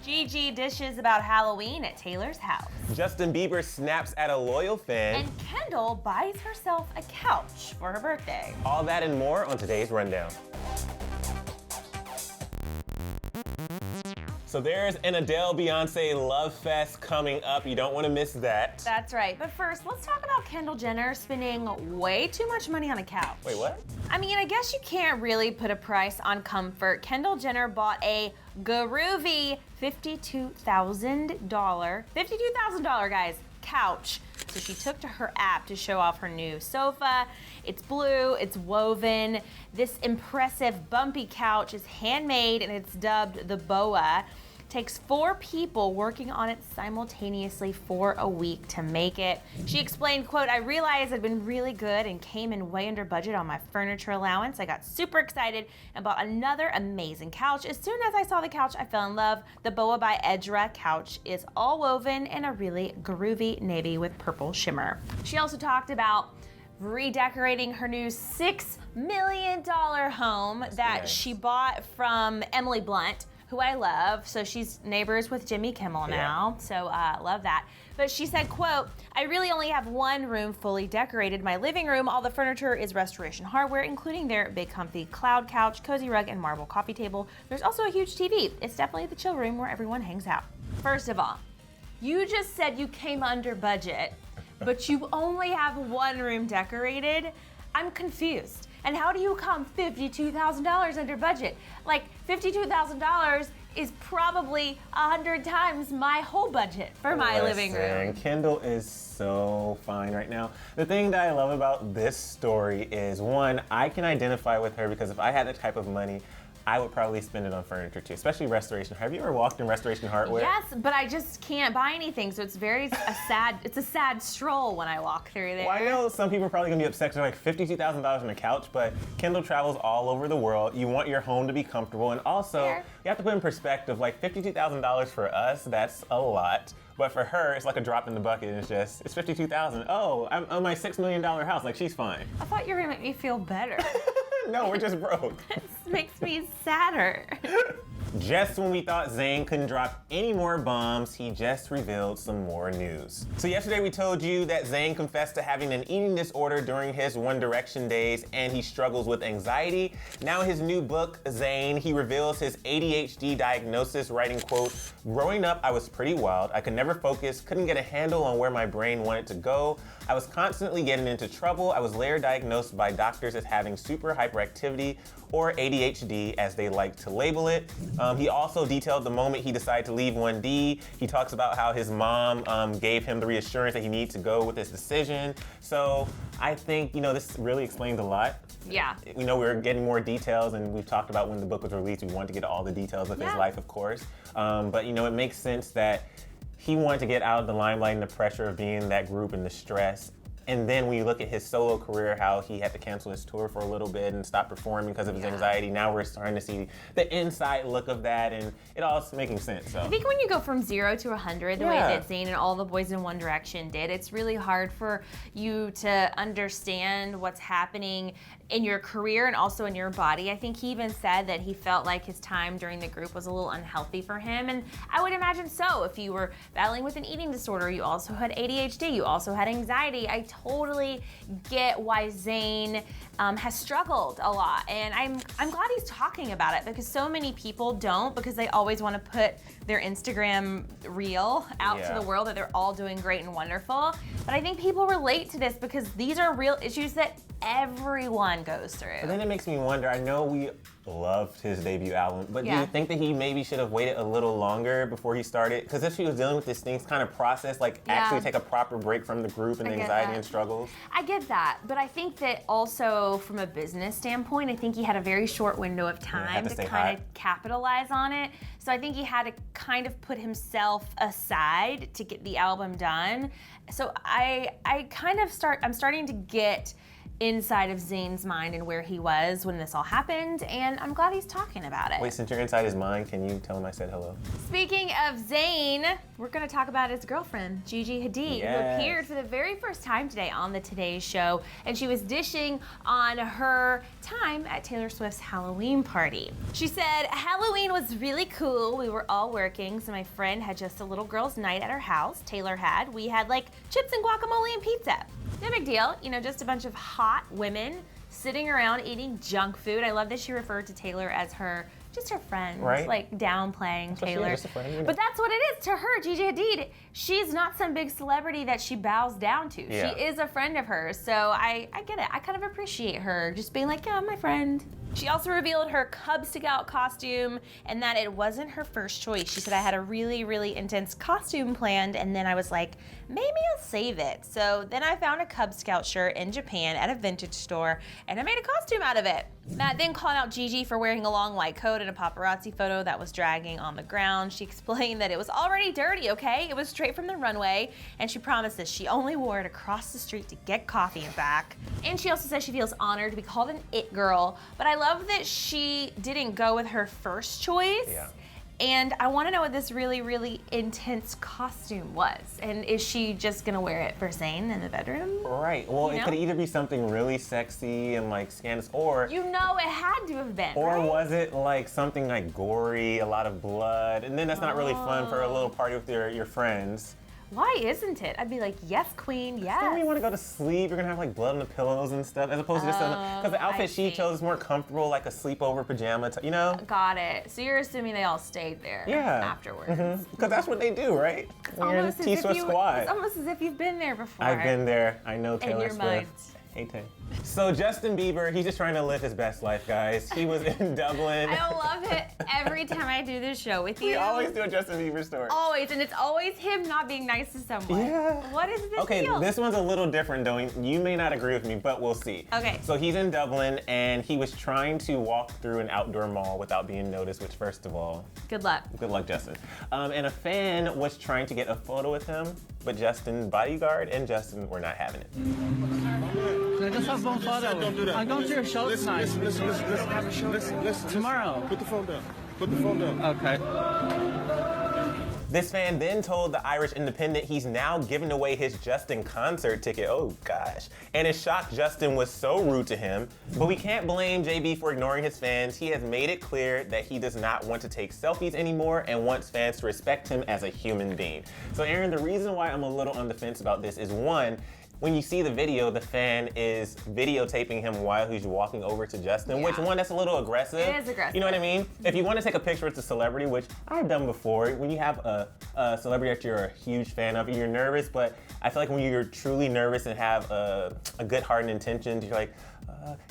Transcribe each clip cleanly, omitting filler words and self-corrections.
Gigi dishes about Halloween at Taylor's house. Justin Bieber snaps at a loyal fan. And Kendall buys herself a couch for her birthday. All that and more on today's Rundown. So there's an Adele Beyonce love fest coming up. You don't want to miss that. That's right. But first, let's talk about Kendall Jenner spending way too much money on a couch. Wait, what? I mean, I guess you can't really put a price on comfort. Kendall Jenner bought a groovy $52,000, guys, couch. So she took to her app to show off her new sofa. It's blue, it's woven. This impressive bumpy couch is handmade and it's dubbed the Boa. Takes 4 people working on it simultaneously for a week to make it. She explained, quote, "I realized I'd been really good and came in way under budget on my furniture allowance. I got super excited and bought another amazing couch. As soon as I saw the couch, I fell in love. The Boa by Edra couch is all woven in a really groovy navy with purple shimmer." She also talked about redecorating her new $6 million home that she bought from Emily Blunt, who I love. So she's neighbors with Jimmy Kimmel now. So love that. But she said, quote, "I really only have one room fully decorated. My living room, all the furniture is restoration hardware, including their big comfy cloud couch, cozy rug, and marble coffee table. There's also a huge TV. It's definitely the chill room where everyone hangs out." First of all, you just said you came under budget, but you only have one room decorated. I'm confused. And how do you come $52,000 under budget? Like, $52,000 is probably 100 times my whole budget for my living room. Kendall is so fine right now. The thing that I love about this story is, one, I can identify with her because if I had that type of money, I would probably spend it on furniture too, especially restoration. Have you ever walked in restoration hardware? Yes, but I just can't buy anything, so it's it's a sad stroll when I walk through there. Well, I know some people are probably gonna be upset because like $52,000 on a couch, but Kendall travels all over the world. You want your home to be comfortable, and also you have to put in perspective, like $52,000 for us, that's a lot. But for her, it's like a drop in the bucket. And it's $52,000. Oh, I'm on my $6 million house. Like, she's fine. I thought you were gonna make me feel better. No, we're just broke. This makes me sadder. Just when we thought Zayn couldn't drop any more bombs, he just revealed some more news. So yesterday we told you that Zayn confessed to having an eating disorder during his One Direction days and he struggles with anxiety. Now in his new book, Zayn, he reveals his ADHD diagnosis, writing, quote, "Growing up, I was pretty wild. I could never focus, couldn't get a handle on where my brain wanted to go. I was constantly getting into trouble. I was later diagnosed by doctors as having super hyperactivity, or ADHD as they like to label it." He also detailed the moment he decided to leave 1D. He talks about how his mom gave him the reassurance that he needed to go with his decision. So I think, this really explains a lot. Yeah. We know we're getting more details, and we've talked about when the book was released, we wanted to get all the details of his life, of course. But it makes sense that he wanted to get out of the limelight and the pressure of being in that group and the stress. And then when you look at his solo career, how he had to cancel his tour for a little bit and stop performing because of his anxiety. Now we're starting to see the inside look of that, and it all is making sense. So I think when you go from 0 to 100, the way that Zayn and all the boys in One Direction did, it's really hard for you to understand what's happening in your career and also in your body. I think he even said that he felt like his time during the group was a little unhealthy for him, and I would imagine so. If you were battling with an eating disorder, you also had ADHD, you also had anxiety. I totally get why Zayn has struggled a lot, and I'm glad he's talking about it, because so many people don't, because they always want to put their Instagram reel out to the world that they're all doing great and wonderful. But I think people relate to this because these are real issues that everyone goes through. But then it makes me wonder, I know we loved his debut album, but do you think that he maybe should have waited a little longer before he started? Because if he was dealing with this things kind of process, actually take a proper break from the group and the anxiety and struggles. I get that, but I think that also from a business standpoint, I think he had a very short window of time to kind of capitalize on it. So I think he had to kind of put himself aside to get the album done. So I'm starting to get inside of Zayn's mind and where he was when this all happened, and I'm glad he's talking about it. Wait, since you're inside his mind, can you tell him I said hello? Speaking of Zayn, we're gonna talk about his girlfriend, Gigi Hadid, who appeared for the very first time today on the Today Show, and she was dishing on her time at Taylor Swift's Halloween party. She said, Halloween was really cool. We were all working, so my friend had just a little girls' night at her house. Taylor had. We had like chips and guacamole and pizza. No big deal, you know, just a bunch of hot women sitting around eating junk food. I love that she referred to Taylor as just her friend, right? Like downplaying Taylor. Just a friend, you know. But that's what it is to her, Gigi Hadid. She's not some big celebrity that she bows down to. Yeah. She is a friend of hers, so I get it. I kind of appreciate her just being like, yeah, my friend. She also revealed her Cub Scout costume and that it wasn't her first choice. She said, I had a really, really intense costume planned, and then I was like, maybe I'll save it. So then I found a Cub Scout shirt in Japan at a vintage store, and I made a costume out of it. Matt then called out Gigi for wearing a long white coat in a paparazzi photo that was dragging on the ground. She explained that it was already dirty, okay? It was straight from the runway, and she promises she only wore it across the street to get coffee and back. And she also says she feels honored to be called an it girl, but I love that she didn't go with her first choice. Yeah. And I want to know what this really, really intense costume was. And is she just gonna wear it for Zayn in the bedroom? Right. Well, You it know? could either be something really sexy and like scandalous, or You know it had to have been, or right? was it like something like gory, a lot of blood, and then that's not really fun for a little party with your friends. Why isn't it? I'd be like, yes, queen, yes. Then when you want to go to sleep, you're gonna have like blood on the pillows and stuff, as opposed to just because the outfit she chose is more comfortable, like a sleepover pajama, you know? Got it. So you're assuming they all stayed there afterwards. Because that's what they do, right? When you're in the T-Swift squad. It's almost as if you've been there before. I've been there. I know Taylor your Swift. mind. Hey, Tay. So Justin Bieber, he's just trying to live his best life, guys. He was in Dublin. I love it every time I do this show with you. We always do a Justin Bieber story. Always, and it's always him not being nice to someone. Yeah. What is this Okay, deal? this one's a little different though. You may not agree with me, but we'll see. Okay. So he's in Dublin and he was trying to walk through an outdoor mall without being noticed, which first of all, Good luck. good luck, Justin. And a fan was trying to get a photo with him, but Justin's bodyguard and Justin were not having it. I just have one photo. Don't do that. I'm going to your show tonight. Listen. Tomorrow. Put the phone down. Put the phone down. Okay. This fan then told the Irish Independent he's now giving away his Justin concert ticket. Oh gosh. And is shocked Justin was so rude to him. But we can't blame JB for ignoring his fans. He has made it clear that he does not want to take selfies anymore and wants fans to respect him as a human being. So Aaron, the reason why I'm a little on the fence about this is one, when you see the video, the fan is videotaping him while he's walking over to Justin, which one, that's a little aggressive. It is aggressive. You know what I mean? If you want to take a picture with a celebrity, which I've done before, when you have a celebrity that you're a huge fan of, you're nervous, but I feel like when you're truly nervous and have a good heart and intentions, you're like,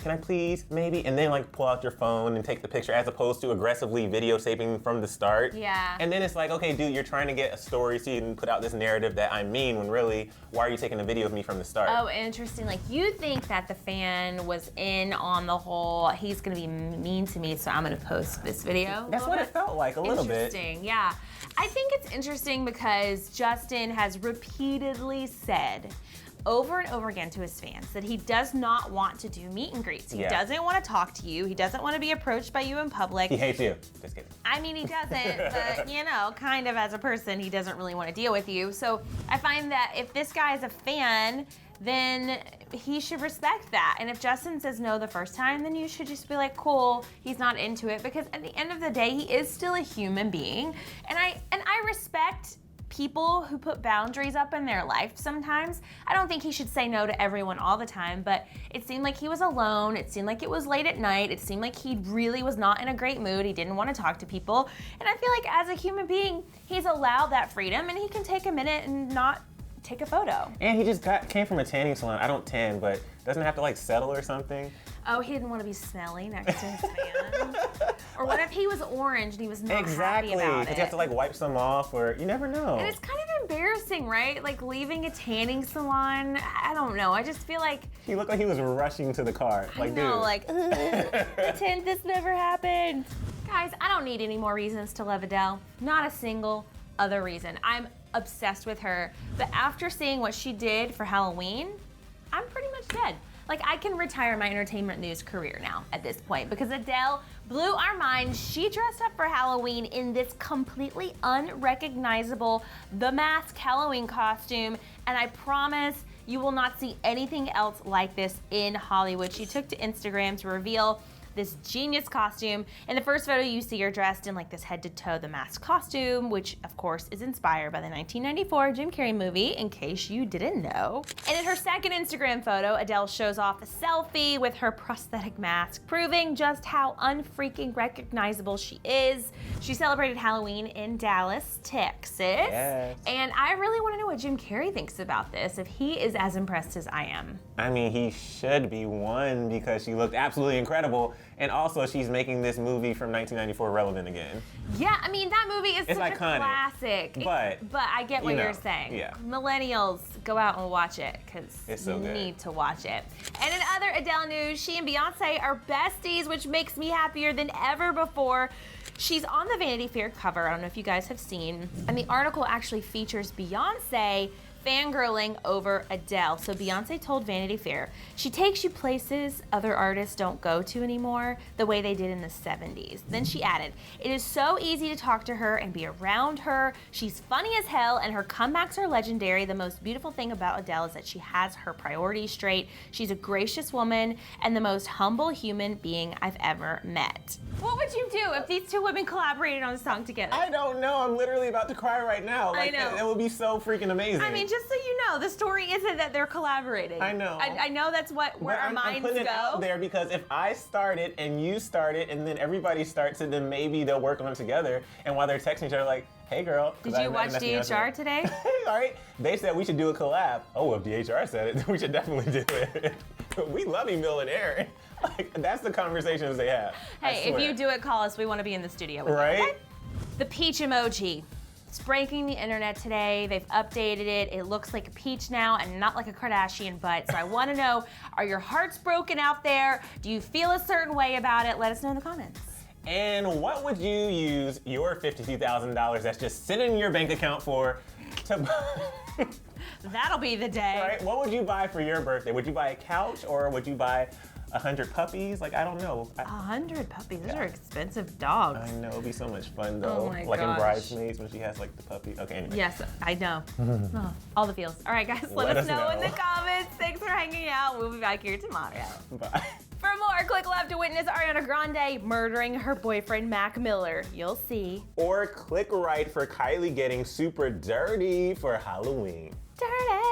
can I please, maybe? And then like pull out your phone and take the picture as opposed to aggressively videotaping from the start. Yeah. And then it's like, okay, dude, you're trying to get a story so you can put out this narrative that I'm mean when really, why are you taking a video of me from the start? Oh, interesting. Like, you think that the fan was in on the whole, he's gonna be mean to me, so I'm gonna post this video? That's what it felt like, a little bit. Interesting, yeah. I think it's interesting because Justin has repeatedly said over and over again to his fans that he does not want to do meet and greets. He doesn't want to talk to you. He doesn't want to be approached by you in public. He hates you. Just kidding. I mean, he doesn't, but you know, kind of as a person, he doesn't really want to deal with you. So I find that if this guy is a fan, then he should respect that. And if Justin says no the first time, then you should just be like, cool, he's not into it. Because at the end of the day, he is still a human being. And I respect people who put boundaries up in their life sometimes. I don't think he should say no to everyone all the time, but it seemed like he was alone. It seemed like it was late at night. It seemed like he really was not in a great mood. He didn't want to talk to people. And I feel like as a human being, he's allowed that freedom and he can take a minute and not take a photo. And he just came from a tanning salon. I don't tan, but doesn't it have to like settle or something? Oh, he didn't want to be smelly next to his fan. Or what if he was orange and he was not Exactly. happy about Because it? you have to like wipe some off, or you never know. And it's kind of embarrassing, right? Like leaving a tanning salon. I don't know. I just feel like He looked like he was rushing to the car. I Like, know, dude. like pretend this never happened. Guys, I don't need any more reasons to love Adele. Not a single other reason. I'm obsessed with her. But after seeing what she did for Halloween, I'm pretty much dead. Like, I can retire my entertainment news career now at this point because Adele blew our minds. She dressed up for Halloween in this completely unrecognizable The Mask Halloween costume, and I promise you will not see anything else like this in Hollywood. She took to Instagram to reveal this genius costume. In the first photo, you see her dressed in like this head-to-toe The Mask costume, which of course is inspired by the 1994 Jim Carrey movie, in case you didn't know. And in her second Instagram photo, Adele shows off a selfie with her prosthetic mask, proving just how unfreaking recognizable she is. She celebrated Halloween in Dallas, Texas. Yes. And I really want to know what Jim Carrey thinks about this, if he is as impressed as I am. I mean, he should be, one, because she looked absolutely incredible, and also she's making this movie from 1994 relevant again. Yeah, I mean, that movie is It's such iconic, a classic. but I get what you know, you're saying. yeah. Millennials, go out and watch it, because It's so you good. need to watch it. And in other Adele news, she and Beyonce are besties, which makes me happier than ever before. She's on the Vanity Fair cover, I don't know if you guys have seen, and the article actually features Beyonce fangirling over Adele. So Beyonce told Vanity Fair, she takes you places other artists don't go to anymore, the way they did in the 70s. Then she added, it is so easy to talk to her and be around her. She's funny as hell and her comebacks are legendary. The most beautiful thing about Adele is that she has her priorities straight. She's a gracious woman and the most humble human being I've ever met. What would you do if these two women collaborated on a song together? I don't know. I'm literally about to cry right now. I know. It would be so freaking amazing. I mean, just so you know, the story isn't that they're collaborating. I know. I know that's where our I'm minds putting it go. out there because if I start it and you start it and then everybody starts it, then maybe they'll work on it together. And while they're texting each other, like, hey girl. 'cause Did I you watch met Beyonce. DHR today? All right. They said we should do a collab. Oh, well, if DHR said it, then we should definitely do it. We love Emil and Aaron. Like, that's the conversations they have. I Hey, if swear. you do it, call us. We want to be in the studio with Right? you. Okay? The peach emoji. It's breaking the internet today. They've updated it. It looks like a peach now and not like a Kardashian butt. So I want to know, are your hearts broken out there? Do you feel a certain way about it? Let us know in the comments. And what would you use your $52,000 that's just sitting in your bank account for to That'll be the day. right? What would you buy for your birthday? Would you buy a couch or would you buy 100 puppies? Like, I don't know. 100 puppies. Those Yeah. are expensive dogs. I know, it'd be so much fun though. Oh my like gosh. in Bridesmaids when she has like the puppy. Okay, anyway. Yes, I know. Oh, all the feels. All right, guys, let us know in the comments. Thanks for hanging out. We'll be back here tomorrow. Bye. For more, click left to witness Ariana Grande murdering her boyfriend Mac Miller. You'll see. Or click right for Kylie getting super dirty for Halloween. Dirty.